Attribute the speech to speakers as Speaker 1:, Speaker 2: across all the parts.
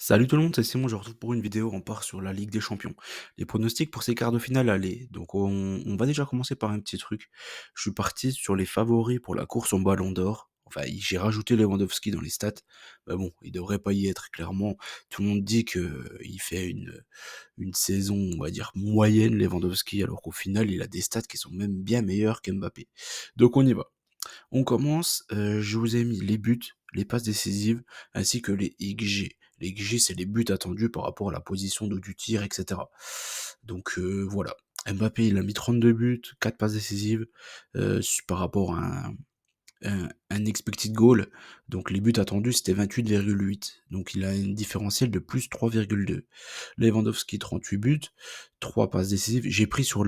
Speaker 1: Salut tout le monde, c'est Simon, je vous retrouve pour une vidéo, on part sur la Ligue des Champions. Les pronostics pour ces quarts de finale aller. Donc on va déjà commencer par un petit truc. Je suis parti sur les favoris pour la course au Ballon d'Or. Enfin, j'ai rajouté Lewandowski dans les stats. Mais bon, il devrait pas y être, clairement. Tout le monde dit que il fait une saison, on va dire, moyenne, Lewandowski, alors qu'au final, il a des stats qui sont même bien meilleurs qu'Mbappé. Donc on y va. On commence, je vous ai mis les buts, les passes décisives, ainsi que les XG. Les XG, c'est les buts attendus par rapport à la position du tir, etc. Donc voilà. Mbappé, il a mis 32 buts, 4 passes décisives, par rapport à un expected goal. Donc les buts attendus, c'était 28,8. Donc il a un différentiel de plus 3,2. Lewandowski, 38 buts, 3 passes décisives. J'ai pris sur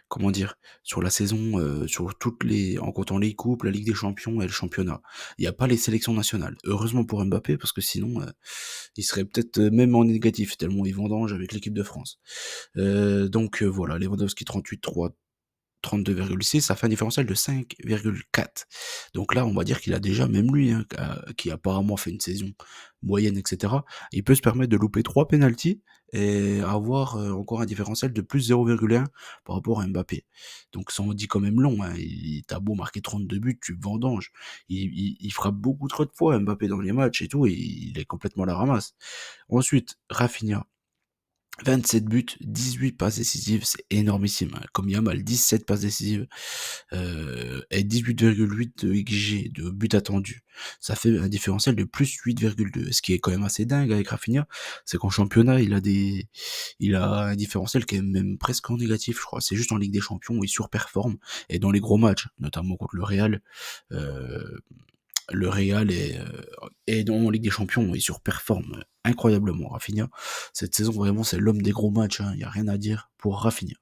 Speaker 1: comment dire, sur la saison, sur toutes les, en comptant les coupes, la Ligue des Champions et le championnat. Il n'y a pas les sélections nationales. Heureusement pour Mbappé, parce que sinon, il serait peut-être même en négatif, tellement il vendange avec l'équipe de France. Donc voilà, Lewandowski 38,3, 32,6, ça fait un différentiel de 5,4. Donc là, on va dire qu'il a déjà, même lui, hein, qui apparemment fait une saison moyenne, etc., il peut se permettre de louper 3 pénaltys et avoir encore un différentiel de plus 0,1 par rapport à Mbappé. Donc ça en dit quand même long, hein. T'as beau marquer 32 buts, tu vendanges. Il frappe beaucoup trop de fois Mbappé dans les matchs et tout, et il est complètement à la ramasse. Ensuite, Rafinha. 27 buts, 18 passes décisives, c'est énormissime, hein. Comme Yamal, 17 passes décisives, et 18,8 de XG, de buts attendus. Ça fait un différentiel de plus 8,2. Ce qui est quand même assez dingue avec Rafinha, c'est qu'en championnat, il a un différentiel qui est même presque en négatif, je crois. C'est juste en Ligue des Champions où il surperforme, et dans les gros matchs, notamment contre euh, le Real est en Ligue des Champions, il surperforme incroyablement. Rafinha, cette saison, vraiment, c'est l'homme des gros matchs, hein. Il n'y a rien à dire pour Rafinha.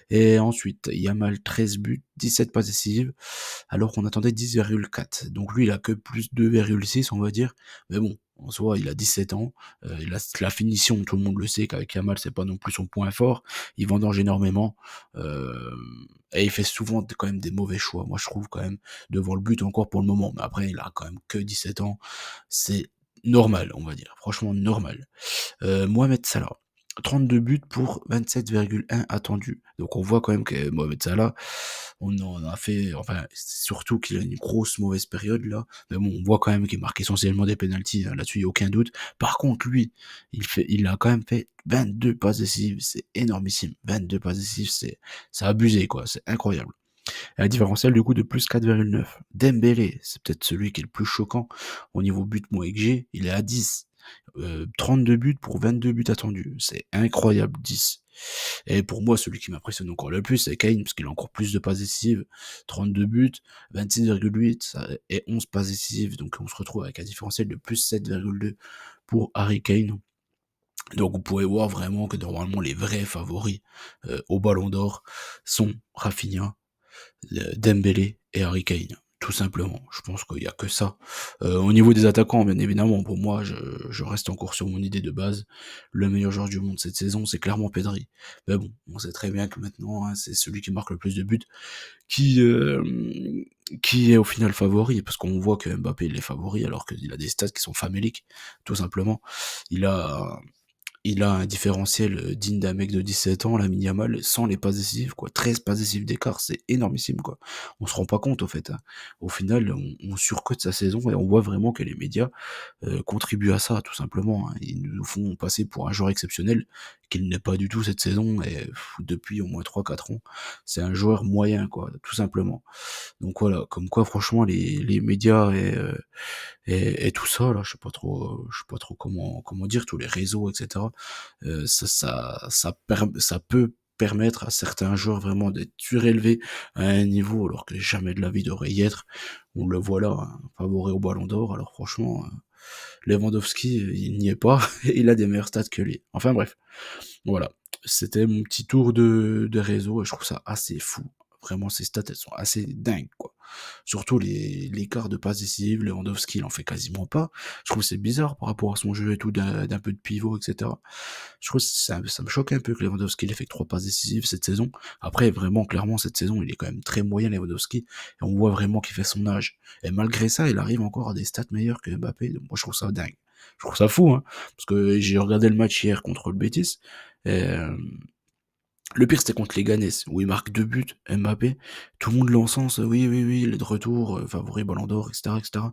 Speaker 1: Et ensuite, Yamal, 13 buts, 17 passes décisives, alors qu'on attendait 10,4. Donc lui, il a que plus 2,6, on va dire. Mais bon, en soi, il a 17 ans. Il a la finition, tout le monde le sait qu'avec Yamal, c'est pas non plus son point fort. Il vendange énormément. Euh, et il fait souvent quand même des mauvais choix. Moi, je trouve quand même devant le but encore pour le moment. Mais après, il a quand même que 17 ans. C'est normal, on va dire. Franchement, normal. Mohamed Salah. 32 buts pour 27,1 attendus. Donc on voit quand même que Mohamed Salah, on en a fait, enfin, surtout qu'il a une grosse mauvaise période là. Mais bon, on voit quand même qu'il marque essentiellement des pénaltys, hein, là-dessus, il n'y a aucun doute. Par contre, lui, il a quand même fait 22 passes décisives, c'est énormissime. 22 passes décisives, c'est abusé, quoi, c'est incroyable. Et un différentiel du coup de plus 4,9. Dembélé, c'est peut-être celui qui est le plus choquant au niveau but moins XG, il est à 10. 32 buts pour 22 buts attendus. C'est incroyable, 10. Et pour moi, celui qui m'impressionne encore le plus, c'est Kane, parce qu'il a encore plus de passes décisives. 32 buts, 26,8 et 11 passes décisives. Donc on se retrouve avec un différentiel de plus 7,2 pour Harry Kane. Donc vous pouvez voir vraiment que normalement les vrais favoris au Ballon d'Or sont Rafinha, Dembélé et Harry Kane, tout simplement. Je pense qu'il y a que ça. Au niveau des attaquants, bien évidemment, pour moi, je reste encore sur mon idée de base. Le meilleur joueur du monde cette saison, c'est clairement Pedri. Mais bon, on sait très bien que maintenant, hein, c'est celui qui marque le plus de buts, qui euh, qui est au final favori, parce qu'on voit que Mbappé il est favori alors qu'il a des stats qui sont faméliques, tout simplement. Il a il a un différentiel digne d'un mec de 17 ans, Lamine Yamal, sans les passes décisives, quoi. 13 passes décisives d'écart, c'est énormissime, quoi. On se rend pas compte, au fait, hein. Au final, on surcote sa saison et on voit vraiment que les médias contribuent à ça, tout simplement, hein. Ils nous font passer pour un joueur exceptionnel, qu'il n'est pas du tout cette saison, et depuis au moins 3 4 ans, c'est un joueur moyen, quoi, tout simplement. Donc voilà, comme quoi, franchement, les médias et tout ça là, je sais pas trop comment dire, tous les réseaux, etc. Ça peut permettre à certains joueurs vraiment d'être surélevés à un niveau alors que jamais de la vie devrait y être. On le voit là, hein, favori au Ballon d'Or. Alors franchement, Lewandowski, il n'y est pas, et il a des meilleurs stats que lui. Enfin bref, voilà. C'était mon petit tour de réseau et je trouve ça assez fou. Vraiment, ces stats, elles sont assez dingues, quoi. Surtout l'écart de passes décisives, Lewandowski, il en fait quasiment pas. Je trouve que c'est bizarre par rapport à son jeu et tout, d'un peu de pivot, etc. Je trouve que ça me choque un peu que Lewandowski, il ait fait que 3 passes décisives cette saison. Après, vraiment, clairement, cette saison, il est quand même très moyen, Lewandowski, et on voit vraiment qu'il fait son âge. Et malgré ça, il arrive encore à des stats meilleurs que Mbappé, donc moi, je trouve ça dingue. Je trouve ça fou, hein, parce que j'ai regardé le match hier contre le Betis, et le pire, c'était contre les Ganes, où il marque 2 buts, Mbappé. Tout le monde l'encense, oui, oui, oui, il est de retour, favori Ballon d'Or, etc., etc.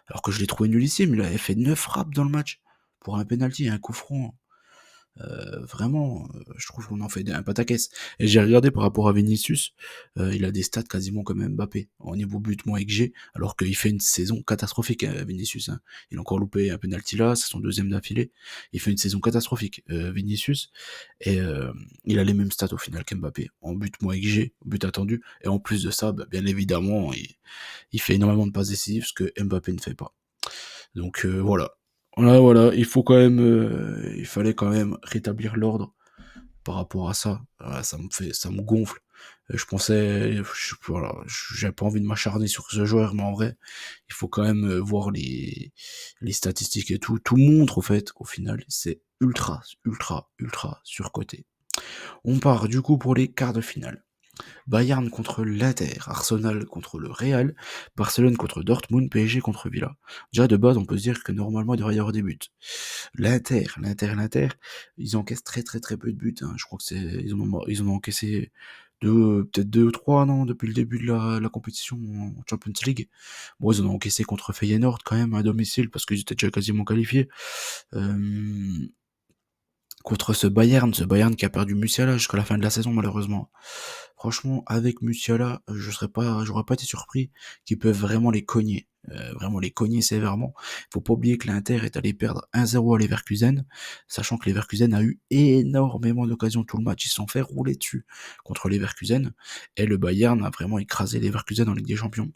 Speaker 1: Alors que je l'ai trouvé nullissime, il avait fait 9 frappes dans le match, pour un penalty et un coup franc. Vraiment, je trouve qu'on en fait un pataquès. Et j'ai regardé par rapport à Vinicius, il a des stats quasiment comme Mbappé, au niveau but moins XG, alors qu'il fait une saison catastrophique, Vinicius, hein. Il a encore loupé un penalty là, c'est son deuxième d'affilée. Il fait une saison catastrophique, Vinicius, et il a les mêmes stats au final qu'Mbappé, en but moins XG, but attendu, et en plus de ça, bah, bien évidemment, il fait énormément de passes décisives, ce que Mbappé ne fait pas. Donc voilà. Voilà, voilà, il fallait quand même rétablir l'ordre par rapport à ça. Voilà, ça me gonfle. Voilà, j'ai pas envie de m'acharner sur ce joueur, mais en vrai, il faut quand même voir les statistiques et tout. Tout montre, au fait, qu'au final, c'est ultra, ultra, ultra surcoté. On part, du coup, pour les quarts de finale. Bayern contre l'Inter, Arsenal contre le Real, Barcelone contre Dortmund, PSG contre Villa. Déjà de base, on peut se dire que normalement il devrait y avoir des buts. L'Inter, ils encaissent très très très peu de buts, hein. Je crois que ils en ont encaissé peut-être deux ou trois, non, depuis le début de la compétition en Champions League. Bon, ils en ont encaissé contre Feyenoord quand même à domicile parce qu'ils étaient déjà quasiment qualifiés. Euh, Contre ce Bayern qui a perdu Musiala jusqu'à la fin de la saison malheureusement. Franchement, avec Musiala, j'aurais pas été surpris qu'ils peuvent vraiment les cogner. Vraiment les cogner sévèrement. Faut pas oublier que l'Inter est allé perdre 1-0 à Leverkusen, sachant que Leverkusen a eu énormément d'occasions tout le match. Ils se sont fait rouler dessus contre Leverkusen, et le Bayern a vraiment écrasé Leverkusen en Ligue des Champions.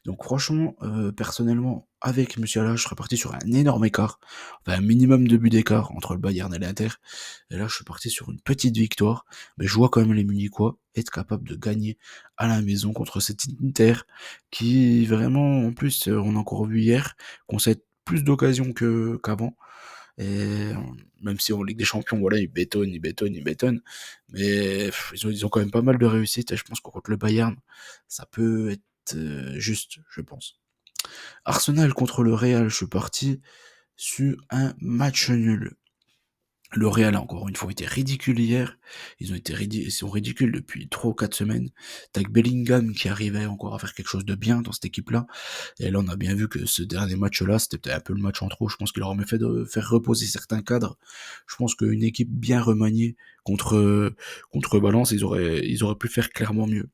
Speaker 1: Donc franchement, personnellement, avec Musiala, je serais parti sur un énorme écart, enfin un minimum de but d'écart entre le Bayern et l'Inter. Et là, je suis parti sur une petite victoire, mais je vois quand même les Munichois être capables de gagner à la maison contre cet Inter, qui vraiment, en plus, on a encore vu hier, concède plus d'occasions qu'avant. Et même si en Ligue des Champions, voilà, ils bétonnent, mais ils ont quand même pas mal de réussite, et je pense que contre le Bayern, ça peut être juste, je pense. Arsenal contre le Real, je suis parti sur un match nul. Le Real a encore une fois été ridicule hier. Ils sont ridicules depuis 3 ou 4 semaines. T'as que Bellingham qui arrivait encore à faire quelque chose de bien dans cette équipe-là. Et là, on a bien vu que ce dernier match-là, c'était peut-être un peu le match en trop. Je pense qu'il aurait mieux fait de faire reposer certains cadres. Je pense qu'une équipe bien remaniée contre Valence, ils auraient pu faire clairement mieux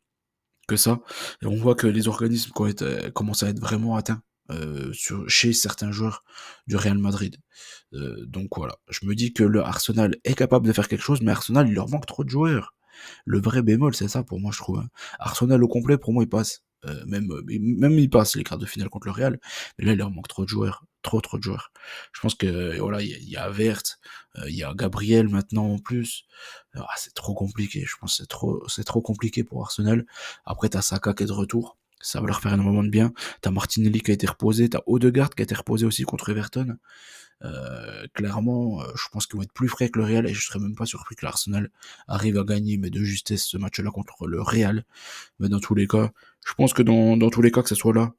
Speaker 1: que ça. Et on voit que les organismes commencent à être vraiment atteints chez certains joueurs du Real Madrid. Donc voilà, je me dis que le Arsenal est capable de faire quelque chose, mais Arsenal, il leur manque trop de joueurs. Le vrai bémol, c'est ça pour moi, je trouve, hein. Arsenal au complet, pour moi, il passe. Même il passe les quarts de finale contre le Real, mais là, il leur manque trop de joueurs. Trop, trop de joueurs. Je pense que voilà, il y a Avert, il y a Gabriel maintenant en plus. C'est trop compliqué. Je pense que c'est trop compliqué pour Arsenal. Après, t'as Saka qui est de retour. Ça va leur faire énormément de bien. T'as Martinelli qui a été reposé. T'as Odegaard qui a été reposé aussi contre Everton. Clairement, je pense qu'ils vont être plus frais que le Real, et je serais même pas surpris que l'Arsenal arrive à gagner, mais de justesse, ce match-là contre le Real. Mais dans tous les cas, je pense que dans tous les cas, que ce soit là,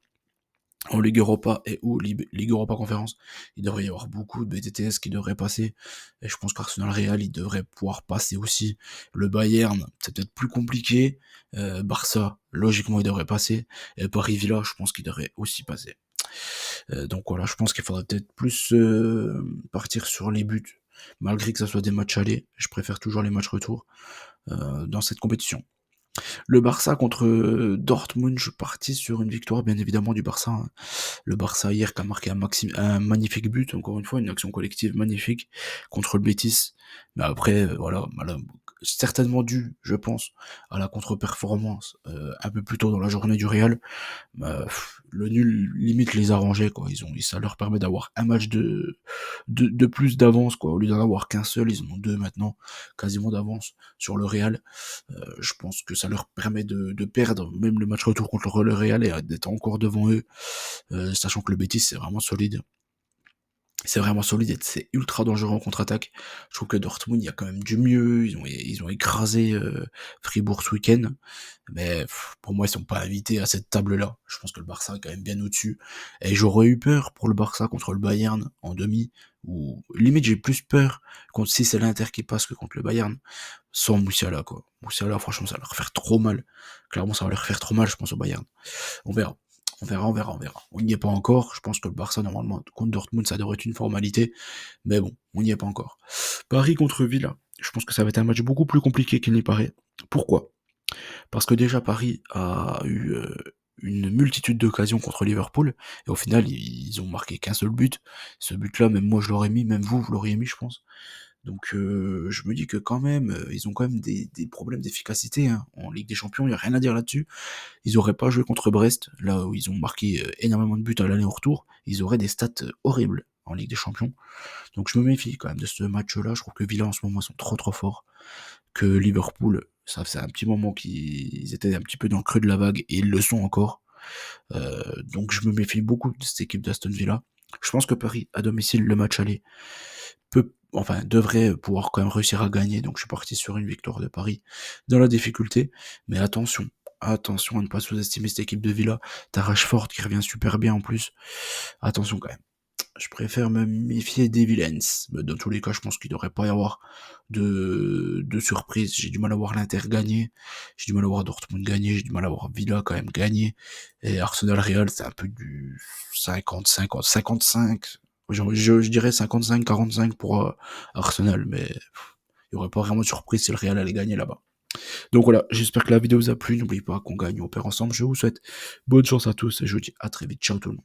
Speaker 1: en Ligue Europa et ou Ligue Europa Conférence, il devrait y avoir beaucoup de BTTS qui devraient passer. Et je pense qu'Arsenal Real, il devrait pouvoir passer aussi. Le Bayern, c'est peut-être plus compliqué. Barça, logiquement, il devrait passer. Et Paris Villa, je pense qu'il devrait aussi passer. Donc voilà, je pense qu'il faudrait peut-être plus partir sur les buts. Malgré que ça soit des matchs allés, je préfère toujours les matchs retour dans cette compétition. Le Barça contre Dortmund, je suis parti sur une victoire bien évidemment du Barça, hein. Le Barça hier qui a marqué un magnifique but, encore une fois, une action collective magnifique contre le Betis. Mais après, voilà, certainement dû, je pense, à la contre-performance un peu plus tôt dans la journée du Real. Le nul limite les arrangeait, quoi. Ça leur permet d'avoir un match de plus d'avance, quoi. Au lieu d'en avoir qu'un seul, ils en ont deux maintenant, quasiment d'avance sur le Real. Je pense que ça leur permet de perdre même le match retour contre le Real et d'être encore devant eux, sachant que le Betis c'est vraiment solide. C'est vraiment solide et c'est ultra dangereux en contre-attaque. Je trouve que Dortmund, il y a quand même du mieux. Ils ont écrasé Fribourg ce week-end. Mais pour moi, ils sont pas invités à cette table-là. Je pense que le Barça est quand même bien au-dessus. Et j'aurais eu peur pour le Barça contre le Bayern en demi. Ou limite, j'ai plus peur contre si c'est l'Inter qui passe que contre le Bayern. Sans Moussiala, quoi. Moussiala, franchement, ça va leur faire trop mal. Clairement, ça va leur faire trop mal, je pense, au Bayern. On verra. On verra. On n'y est pas encore. Je pense que le Barça, normalement, contre Dortmund, ça devrait être une formalité. Mais bon, on n'y est pas encore. Paris contre Villa. Je pense que ça va être un match beaucoup plus compliqué qu'il n'y paraît. Pourquoi? Parce que déjà, Paris a eu une multitude d'occasions contre Liverpool. Et au final, ils ont marqué qu'un seul but. Ce but-là, même moi, je l'aurais mis. Même vous l'auriez mis, je pense. Donc je me dis que quand même, ils ont quand même des problèmes d'efficacité hein. En Ligue des Champions, il n'y a rien à dire là-dessus. Ils auraient pas joué contre Brest, là où ils ont marqué énormément de buts à l'aller au retour. Ils auraient des stats horribles en Ligue des Champions. Donc je me méfie quand même de ce match-là. Je trouve que Villa en ce moment ils sont trop forts. Que Liverpool, ça faisait un petit moment qu'ils étaient un petit peu dans le creux de la vague et ils le sont encore. Donc je me méfie beaucoup de cette équipe d'Aston Villa. Je pense que Paris, à domicile, le match aller, devrait pouvoir quand même réussir à gagner. Donc je suis parti sur une victoire de Paris dans la difficulté. Mais attention à ne pas sous-estimer cette équipe de Villa. T'as Rashford qui revient super bien en plus. Attention quand même. Je préfère me méfier des villains. Mais dans tous les cas, je pense qu'il ne devrait pas y avoir de surprise. J'ai du mal à voir l'Inter gagner. J'ai du mal à voir Dortmund gagner. J'ai du mal à voir Villa quand même gagner. Et Arsenal Real, c'est un peu du 50-55. Je dirais 55-45 pour Arsenal. Mais il n'y aurait pas vraiment de surprise si le Real allait gagner là-bas. Donc voilà, j'espère que la vidéo vous a plu. N'oubliez pas qu'on gagne, on perd ensemble. Je vous souhaite bonne chance à tous et je vous dis à très vite. Ciao tout le monde.